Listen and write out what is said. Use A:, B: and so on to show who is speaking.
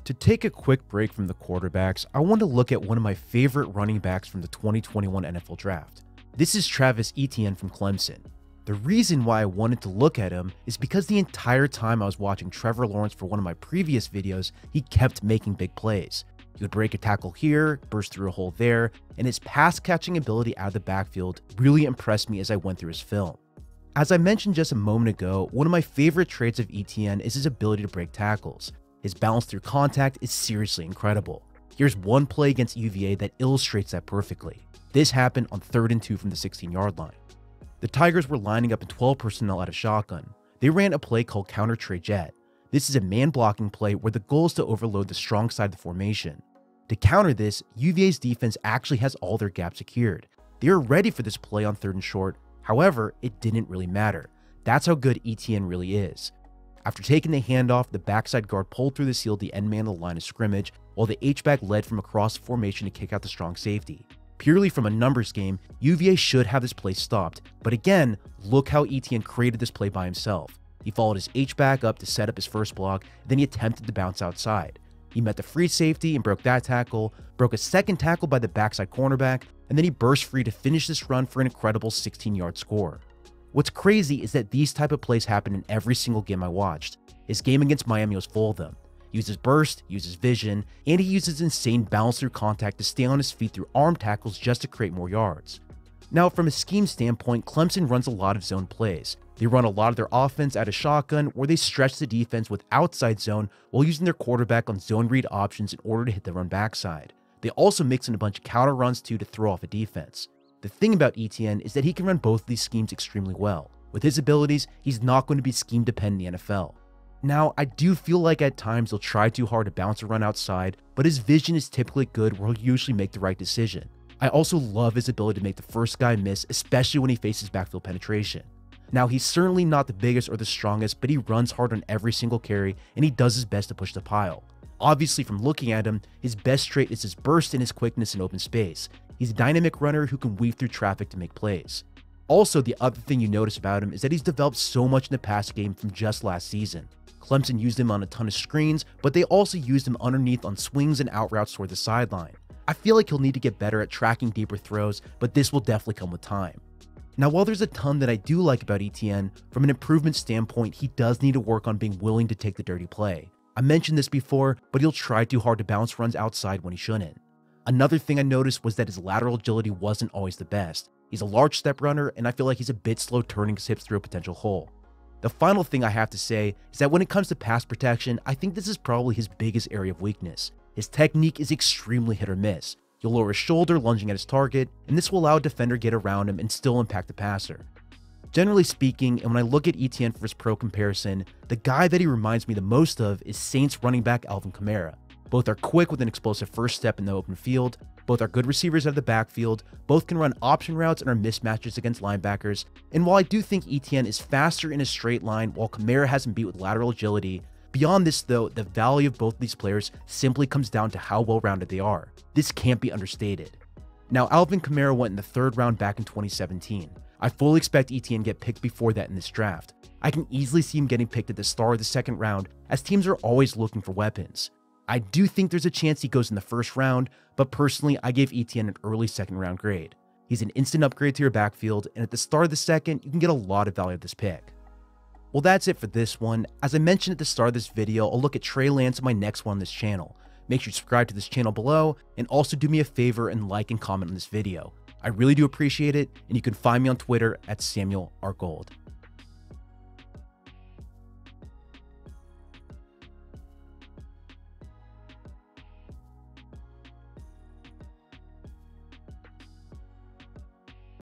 A: To take a quick break from the quarterbacks, I want to look at one of my favorite running backs from the 2021 NFL Draft. This is Travis Etienne from Clemson. The reason why I wanted to look at him is because the entire time I was watching Trevor Lawrence for one of my previous videos, he kept making big plays. He would break a tackle here, burst through a hole there, and his pass-catching ability out of the backfield really impressed me as I went through his film. As I mentioned just a moment ago, one of my favorite traits of Etienne is his ability to break tackles. His balance through contact is seriously incredible. Here's one play against UVA that illustrates that perfectly. This happened on 3rd and 2 from the 16-yard line. The Tigers were lining up in 12 personnel at a shotgun. They ran a play called counter trey jet. This is a man blocking play where the goal is to overload the strong side of the formation. To counter this, UVA's defense actually has all their gaps secured. They are ready for this play on 3rd and short, however, it didn't really matter. That's how good Etienne really is. After taking the handoff, the backside guard pulled through the seal the end man of the line of scrimmage, while the H-back led from across the formation to kick out the strong safety. Purely from a numbers game, UVA should have this play stopped, but again, look how Etienne created this play by himself. He followed his H-back up to set up his first block, then he attempted to bounce outside. He met the free safety and broke that tackle, broke a second tackle by the backside cornerback, and then he burst free to finish this run for an incredible 16-yard score. What's crazy is that these type of plays happen in every single game I watched. His game against Miami was full of them. He uses burst, uses vision, and he uses insane balance through contact to stay on his feet through arm tackles just to create more yards. Now, from a scheme standpoint, Clemson runs a lot of zone plays. They run a lot of their offense out of shotgun, where they stretch the defense with outside zone while using their quarterback on zone read options in order to hit the run backside. They also mix in a bunch of counter runs too to throw off a defense. The thing about Etienne is that he can run both of these schemes extremely well. With his abilities, he's not going to be scheme dependent in the NFL. Now, I do feel like at times he'll try too hard to bounce a run outside, but his vision is typically good where he'll usually make the right decision. I also love his ability to make the first guy miss, especially when he faces backfield penetration. Now, he's certainly not the biggest or the strongest, but he runs hard on every single carry, and he does his best to push the pile. Obviously, from looking at him, his best trait is his burst and his quickness in open space. He's a dynamic runner who can weave through traffic to make plays. Also, the other thing you notice about him is that he's developed so much in the pass game from just last season. Clemson used him on a ton of screens, but they also used him underneath on swings and out routes toward the sideline. I feel like he'll need to get better at tracking deeper throws, but this will definitely come with time. Now, while there's a ton that I do like about Etienne, from an improvement standpoint, he does need to work on being willing to take the dirty play. I mentioned this before, but he'll try too hard to bounce runs outside when he shouldn't. Another thing I noticed was that his lateral agility wasn't always the best. He's a large step runner, and I feel like he's a bit slow turning his hips through a potential hole. The final thing I have to say is that when it comes to pass protection, I think this is probably his biggest area of weakness. His technique is extremely hit or miss. He'll lower his shoulder lunging at his target, and this will allow a defender to get around him and still impact the passer. Generally speaking, and when I look at Etienne for his pro comparison, the guy that he reminds me the most of is Saints running back Alvin Kamara. Both are quick with an explosive first step in the open field, both are good receivers out of the backfield, both can run option routes and are mismatches against linebackers, and while I do think Etienne is faster in a straight line while Kamara has him beat with lateral agility, beyond this though, the value of both of these players simply comes down to how well-rounded they are. This can't be understated. Now, Alvin Kamara went in the 3rd round back in 2017. I fully expect Etienne to get picked before that in this draft. I can easily see him getting picked at the start of the 2nd round, as teams are always looking for weapons. I do think there's a chance he goes in the 1st round, but personally, I gave Etienne an early 2nd round grade. He's an instant upgrade to your backfield, and at the start of the 2nd, you can get a lot of value of this pick. Well, that's it for this one. As I mentioned at the start of this video, I'll look at Trey Lance in my next one on this channel. Make sure you subscribe to this channel below, and also do me a favor and like and comment on this video. I really do appreciate it, and you can find me on Twitter at Samuel R. Gold.